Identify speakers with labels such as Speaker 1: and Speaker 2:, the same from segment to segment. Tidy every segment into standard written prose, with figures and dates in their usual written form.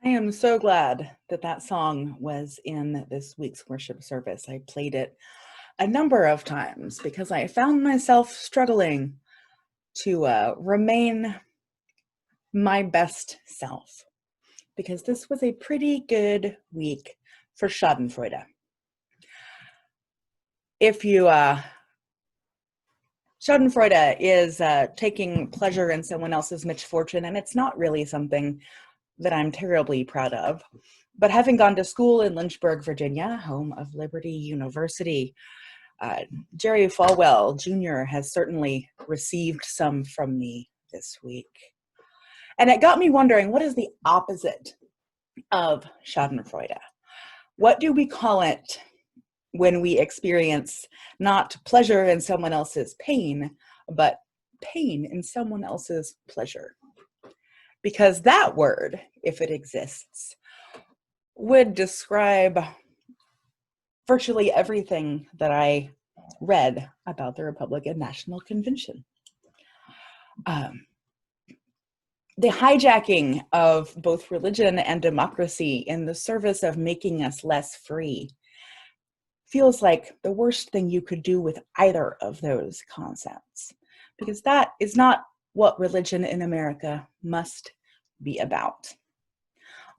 Speaker 1: I am so glad that that song was in this week's worship service. I played it a number of times because I found myself struggling to remain my best self because this was a pretty good week for Schadenfreude. If you Schadenfreude is taking pleasure in someone else's misfortune, and it's not really something that I'm terribly proud of. But having gone to school in Lynchburg, Virginia, home of Liberty University, Jerry Falwell Jr. has certainly received some from me this week. And it got me wondering, what is the opposite of Schadenfreude? What do we call it when we experience not pleasure in someone else's pain, but pain in someone else's pleasure? Because that word, if it exists, would describe virtually everything that I read about the Republican National Convention. The hijacking of both religion and democracy in the service of making us less free feels like the worst thing you could do with either of those concepts, because that is not what religion in America must be about.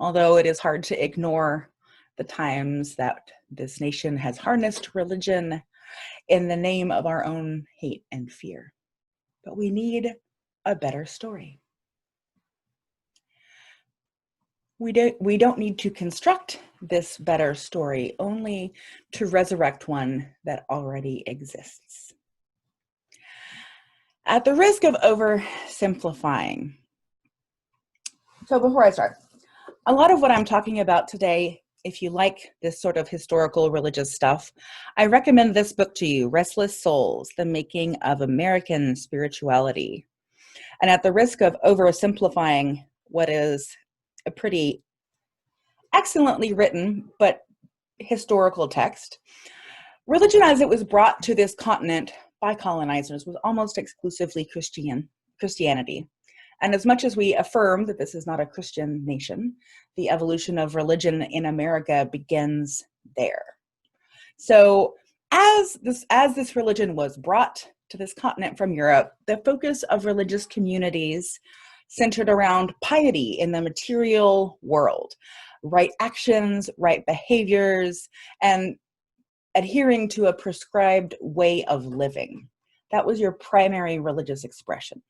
Speaker 1: Although it is hard to ignore the times that this nation has harnessed religion in the name of our own hate and fear. But we need a better story. We don't need to construct this better story, only to resurrect one that already exists. At the risk of oversimplifying, so before I start, a lot of what I'm talking about today, if you like this sort of historical religious stuff, I recommend this book to you, Restless Souls, The Making of American Spirituality. And at the risk of oversimplifying what is a pretty excellently written but historical text, religion as it was brought to this continent by colonizers was almost exclusively Christianity. And as much as we affirm that this is not a Christian nation, the evolution of religion in America begins there. So as this religion was brought to this continent from Europe, the focus of religious communities centered around piety in the material world, right actions, right behaviors, and adhering to a prescribed way of living. That was your primary religious expression.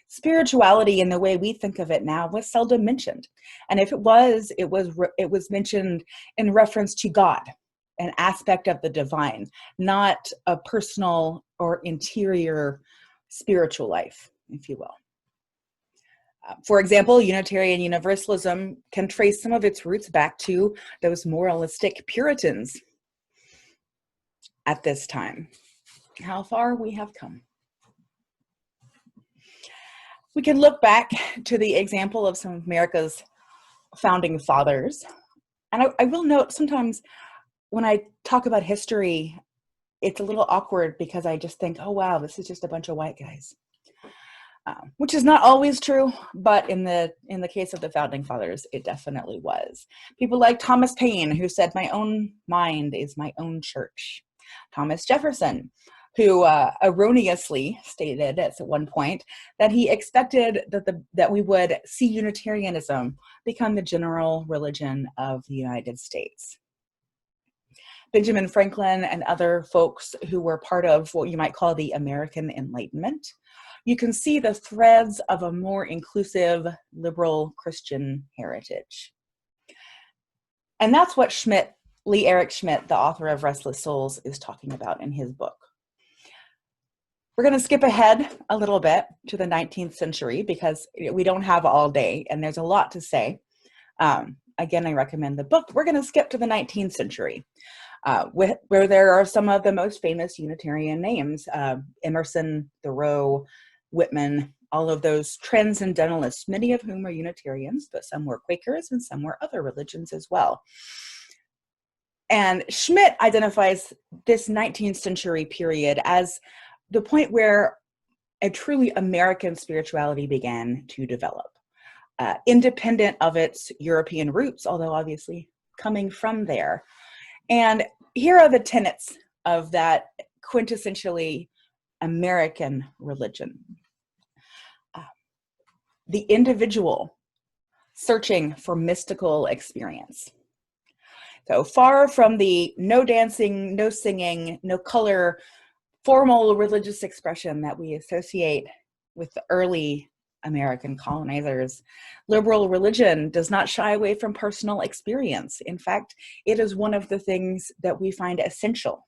Speaker 1: Spirituality in the way we think of it now was seldom mentioned. And if it was mentioned in reference to God, an aspect of the divine, not a personal or interior spiritual life, if you will. For example, Unitarian Universalism can trace some of its roots back to those moralistic Puritans at this time. How far we have come. We can look back to the example of some of America's founding fathers. And I will note sometimes when I talk about history, it's a little awkward because I just think, oh, wow, this is just a bunch of white guys. Which is not always true, but in the case of the founding fathers, it definitely was. People like Thomas Paine, who said, "My own mind is my own church." Thomas Jefferson, who erroneously stated at one point that he expected that we would see Unitarianism become the general religion of the United States. Benjamin Franklin and other folks who were part of what you might call the American Enlightenment. You can see the threads of a more inclusive, liberal Christian heritage. And that's what Lee Eric Schmidt, the author of Restless Souls, is talking about in his book. We're going to skip ahead a little bit to the 19th century because we don't have all day and there's a lot to say. Again, I recommend the book. We're going to skip to the 19th century. Where there are some of the most famous Unitarian names, Emerson, Thoreau, Whitman, all of those transcendentalists, many of whom are Unitarians, but some were Quakers and some were other religions as well. And Schmidt identifies this 19th century period as the point where a truly American spirituality began to develop. independent of its European roots, although obviously coming from there. And here are the tenets of that quintessentially American religion. The individual searching for mystical experience. So far from the no dancing, no singing, no color, formal religious expression that we associate with the early American colonizers, liberal religion does not shy away from personal experience. In fact, it is one of the things that we find essential.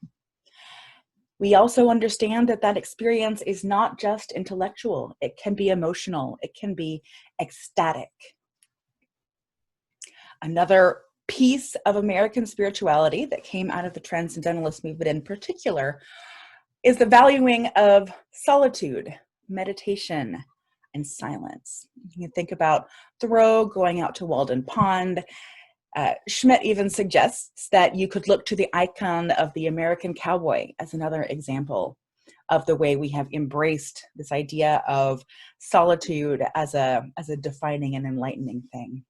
Speaker 1: We also understand that that experience is not just intellectual. It can be emotional. It can be ecstatic. Another piece of American spirituality that came out of the Transcendentalist movement in particular is the valuing of solitude, meditation, and silence. You can think about Thoreau going out to Walden Pond. Schmidt even suggests that you could look to the icon of the American cowboy as another example of the way we have embraced this idea of solitude as a defining and enlightening thing.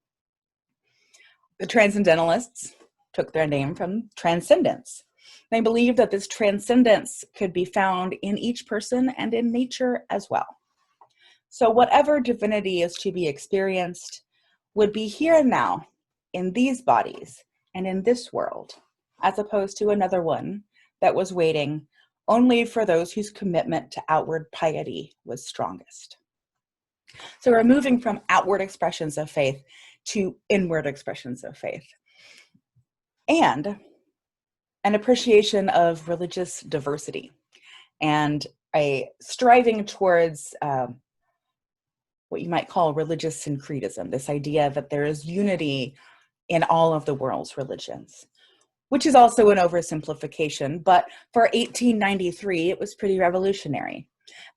Speaker 1: The Transcendentalists took their name from transcendence. They believed that this transcendence could be found in each person and in nature as well. So whatever divinity is to be experienced would be here and now in these bodies and in this world, as opposed to another one that was waiting only for those whose commitment to outward piety was strongest. So we're moving from outward expressions of faith to inward expressions of faith. And an appreciation of religious diversity and a striving towards what you might call religious syncretism, this idea that there is unity in all of the world's religions, which is also an oversimplification, but for 1893, it was pretty revolutionary.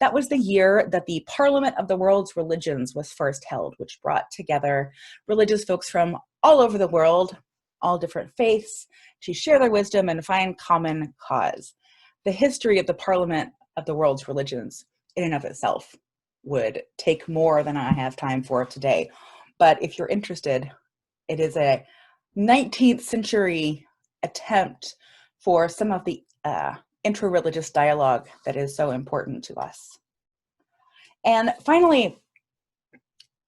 Speaker 1: That was the year that the Parliament of the World's Religions was first held, which brought together religious folks from all over the world, all different faiths, to share their wisdom and find common cause. The history of the Parliament of the World's Religions in and of itself would take more than I have time for today. But if you're interested, it is a 19th century attempt for some of the intra-religious dialogue that is so important to us. And finally,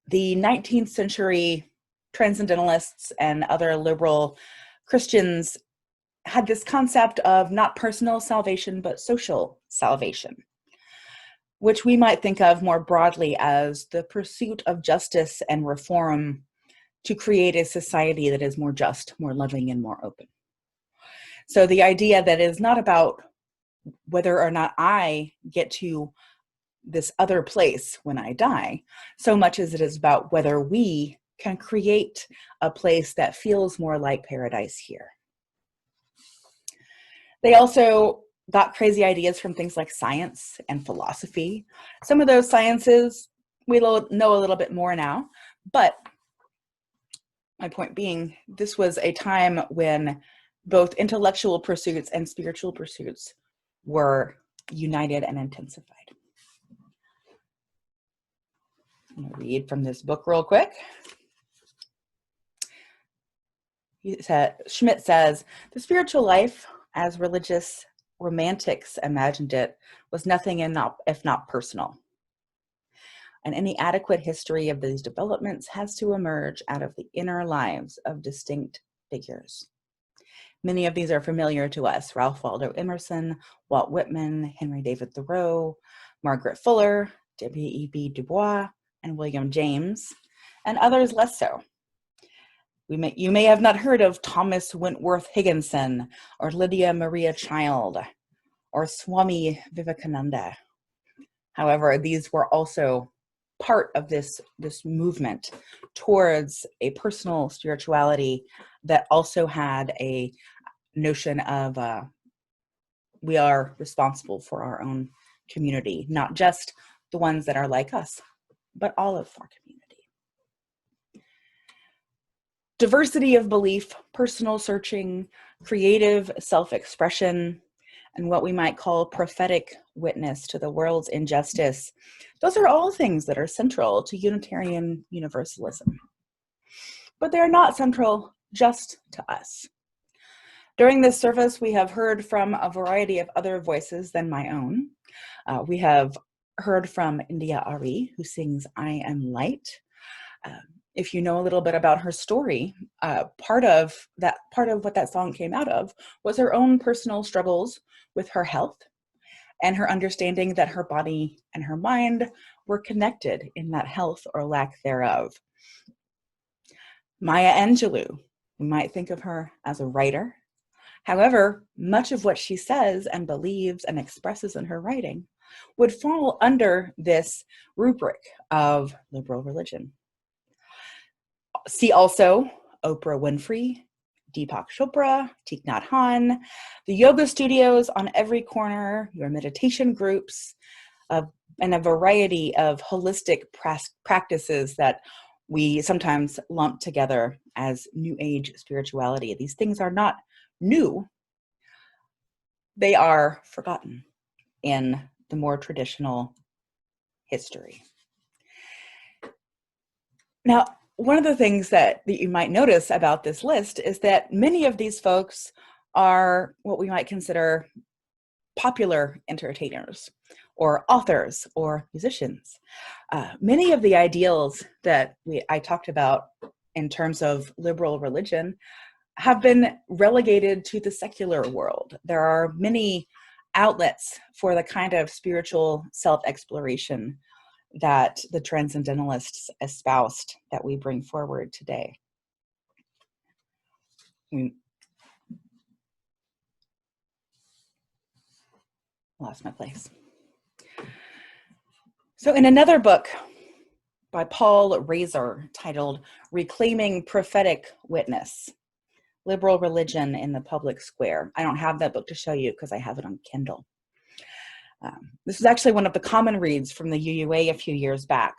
Speaker 1: the 19th century Transcendentalists and other liberal Christians had this concept of not personal salvation, but social salvation, which we might think of more broadly as the pursuit of justice and reform to create a society that is more just, more loving, and more open. So the idea that is not about whether or not I get to this other place when I die, so much as it is about whether we can create a place that feels more like paradise here. They also got crazy ideas from things like science and philosophy. Some of those sciences we know a little bit more now, but my point being, this was a time when both intellectual pursuits and spiritual pursuits were united and intensified. I'm going to read from this book real quick. Schmidt says, the spiritual life, as religious romantics imagined it, was nothing if not personal. And any adequate history of these developments has to emerge out of the inner lives of distinct figures. Many of these are familiar to us: Ralph Waldo Emerson, Walt Whitman, Henry David Thoreau, Margaret Fuller, W.E.B. Du Bois, and William James, and others less so. You may have not heard of Thomas Wentworth Higginson, or Lydia Maria Child, or Swami Vivekananda. However, these were also part of this movement towards a personal spirituality that also had a notion of we are responsible for our own community, not just the ones that are like us, but all of our community. Diversity of belief, personal searching, creative self-expression, and what we might call prophetic witness to the world's injustice, those are all things that are central to Unitarian Universalism. But they are not central just to us. During this service, we have heard from a variety of other voices than my own. We have heard from India Ari, who sings I Am Light. If you know a little bit about her story, part of what that song came out of was her own personal struggles with her health and her understanding that her body and her mind were connected in that health or lack thereof. Maya Angelou, we might think of her as a writer. However, much of what she says and believes and expresses in her writing would fall under this rubric of liberal religion. See also Oprah Winfrey, Deepak Chopra, Thich Nhat Hanh, the yoga studios on every corner, your meditation groups, and a variety of holistic practices that we sometimes lump together as New Age spirituality. These things are not new. They are forgotten in the more traditional history. Now, one of the things that you might notice about this list is that many of these folks are what we might consider popular entertainers or authors or musicians. Many of the ideals that I talked about in terms of liberal religion have been relegated to the secular world. There are many outlets for the kind of spiritual self-exploration that the transcendentalists espoused that we bring forward today. Lost my place. So in another book by Paul Razor titled Reclaiming Prophetic Witness, Liberal Religion in the Public Square. I don't have that book to show you because I have it on Kindle. This is actually one of the common reads from the UUA a few years back,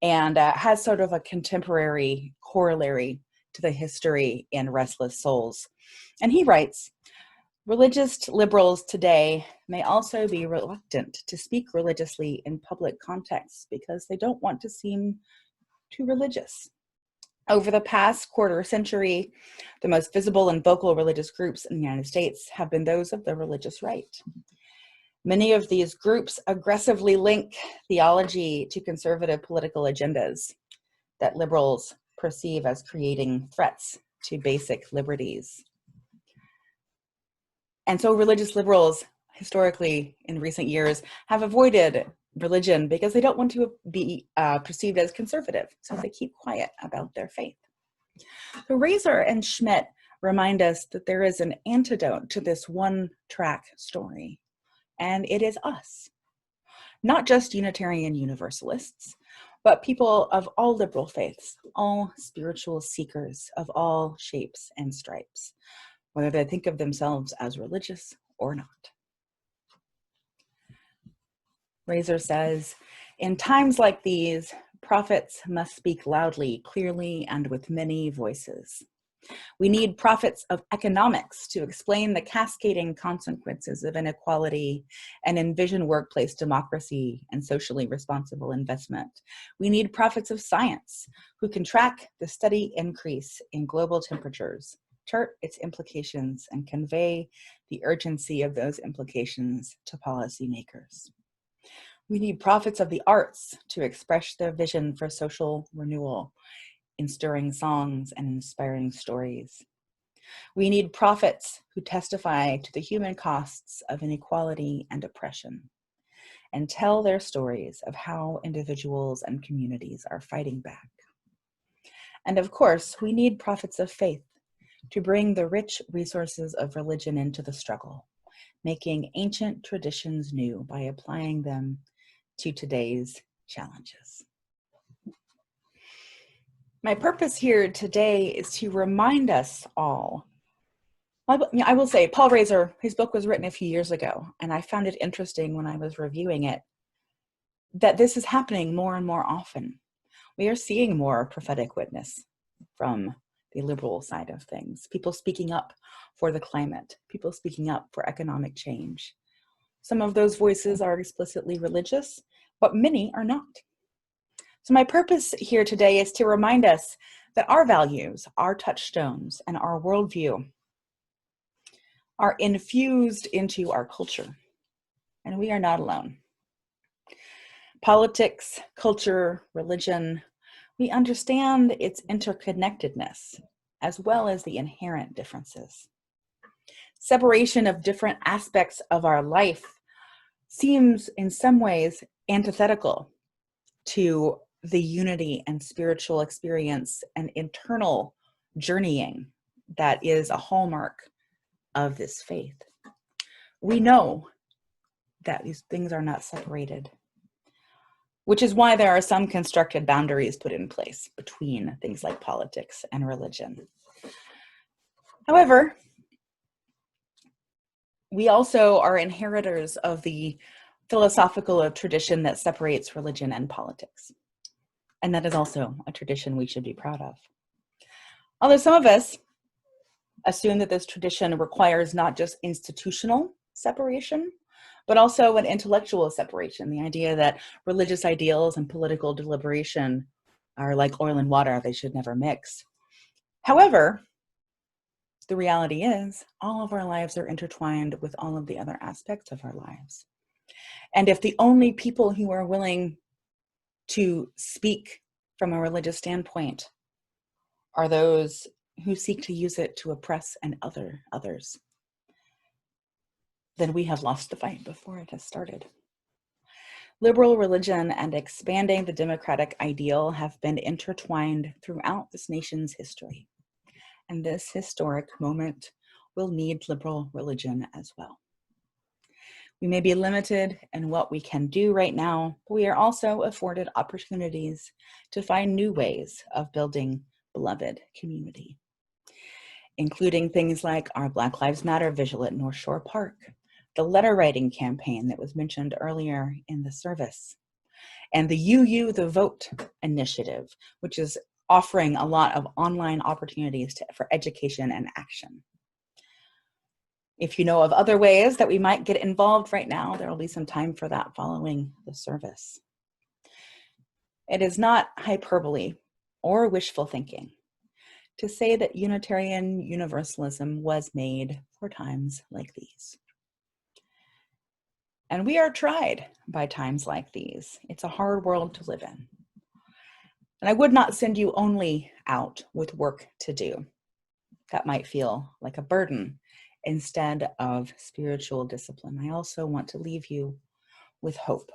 Speaker 1: and has sort of a contemporary corollary to the history in Restless Souls. And he writes, religious liberals today may also be reluctant to speak religiously in public contexts because they don't want to seem too religious. Over the past quarter century, the most visible and vocal religious groups in the United States have been those of the religious right. Many of these groups aggressively link theology to conservative political agendas that liberals perceive as creating threats to basic liberties. And so religious liberals, historically in recent years, have avoided religion because they don't want to be perceived as conservative, so they keep quiet about their faith. So Razor and Schmidt remind us that there is an antidote to this one-track story, and it is us. Not just Unitarian Universalists, but people of all liberal faiths, all spiritual seekers of all shapes and stripes, whether they think of themselves as religious or not. Razor says, in times like these, prophets must speak loudly, clearly, and with many voices. We need prophets of economics to explain the cascading consequences of inequality and envision workplace democracy and socially responsible investment. We need prophets of science who can track the steady increase in global temperatures, chart its implications, and convey the urgency of those implications to policymakers. We need prophets of the arts to express their vision for social renewal in stirring songs and inspiring stories. We need prophets who testify to the human costs of inequality and oppression and tell their stories of how individuals and communities are fighting back. And of course, we need prophets of faith to bring the rich resources of religion into the struggle, making ancient traditions new by applying them to today's challenges. My purpose here today is to remind us all. I will say, Paul Razor, his book was written a few years ago, and I found it interesting when I was reviewing it, that this is happening more and more often. We are seeing more prophetic witness from the liberal side of things, people speaking up for the climate, people speaking up for economic change. Some of those voices are explicitly religious, but many are not. So my purpose here today is to remind us that our values, our touchstones, and our worldview are infused into our culture, and we are not alone. Politics, culture, religion, we understand its interconnectedness as well as the inherent differences. Separation of different aspects of our life seems in some ways antithetical to the unity and spiritual experience and internal journeying that is a hallmark of this faith. We know that these things are not separated, which is why there are some constructed boundaries put in place between things like politics and religion. However, we also are inheritors of the philosophical tradition that separates religion and politics. And that is also a tradition we should be proud of. Although some of us assume that this tradition requires not just institutional separation, but also an intellectual separation, the idea that religious ideals and political deliberation are like oil and water, they should never mix. However, the reality is all of our lives are intertwined with all of the other aspects of our lives. And if the only people who are willing to speak from a religious standpoint are those who seek to use it to oppress and others, then we have lost the fight before it has started. Liberal religion and expanding the democratic ideal have been intertwined throughout this nation's history. And this historic moment will need liberal religion as well. We may be limited in what we can do right now, but we are also afforded opportunities to find new ways of building beloved community, including things like our Black Lives Matter vigil at North Shore Park, the letter writing campaign that was mentioned earlier in the service, and the UU the Vote initiative, which is offering a lot of online opportunities for education and action. If you know of other ways that we might get involved right now, there will be some time for that following the service. It is not hyperbole or wishful thinking to say that Unitarian Universalism was made for times like these. And we are tried by times like these. It's a hard world to live in. And I would not send you only out with work to do. That might feel like a burden instead of spiritual discipline. I also want to leave you with hope.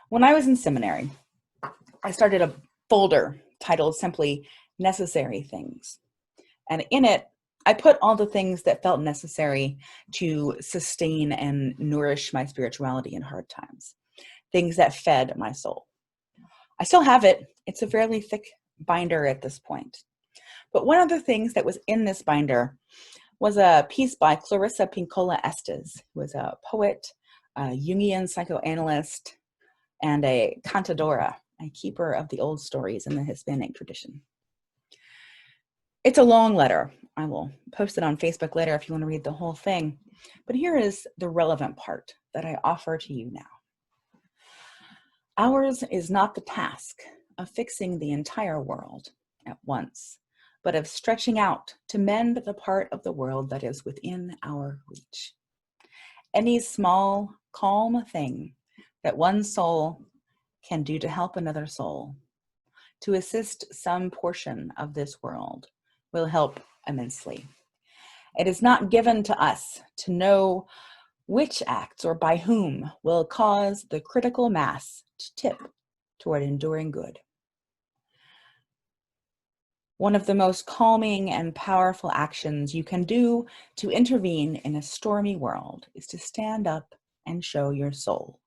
Speaker 1: When I was in seminary, I started a folder titled simply Necessary Things. And in it, I put all the things that felt necessary to sustain and nourish my spirituality in hard times, things that fed my soul. I still have it. It's a fairly thick binder at this point. But one of the things that was in this binder was a piece by Clarissa Pinkola Estes, who was a poet, a Jungian psychoanalyst, and a cantadora, a keeper of the old stories in the Hispanic tradition. It's a long letter. I will post it on Facebook later if you want to read the whole thing. But here is the relevant part that I offer to you now. Ours is not the task of fixing the entire world at once, but of stretching out to mend the part of the world that is within our reach. Any small, calm thing that one soul can do to help another soul, to assist some portion of this world, will help immensely. It is not given to us to know which acts or by whom will cause the critical mass to tip toward enduring good. One of the most calming and powerful actions you can do to intervene in a stormy world is to stand up and show your soul.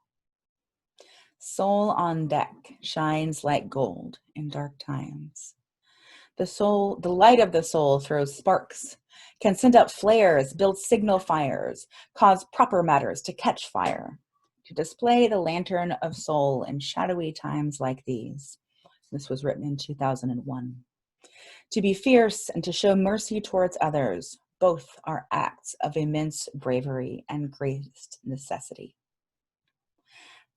Speaker 1: Soul on deck shines like gold in dark times. The light of the soul throws sparks, can send up flares, build signal fires, cause proper matters to catch fire, to display the lantern of soul in shadowy times like these. This was written in 2001. To be fierce and to show mercy towards others, both are acts of immense bravery and great necessity.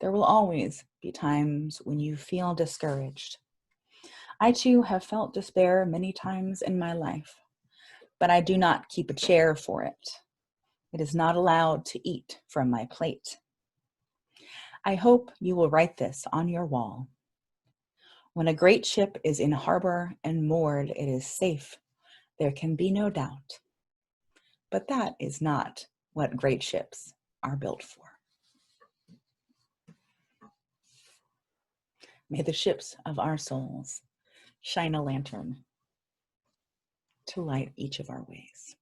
Speaker 1: There will always be times when you feel discouraged. I too have felt despair many times in my life, but I do not keep a chair for it. It is not allowed to eat from my plate. I hope you will write this on your wall. When a great ship is in harbor and moored, it is safe. There can be no doubt. But that is not what great ships are built for. May the ships of our souls shine a lantern to light each of our ways.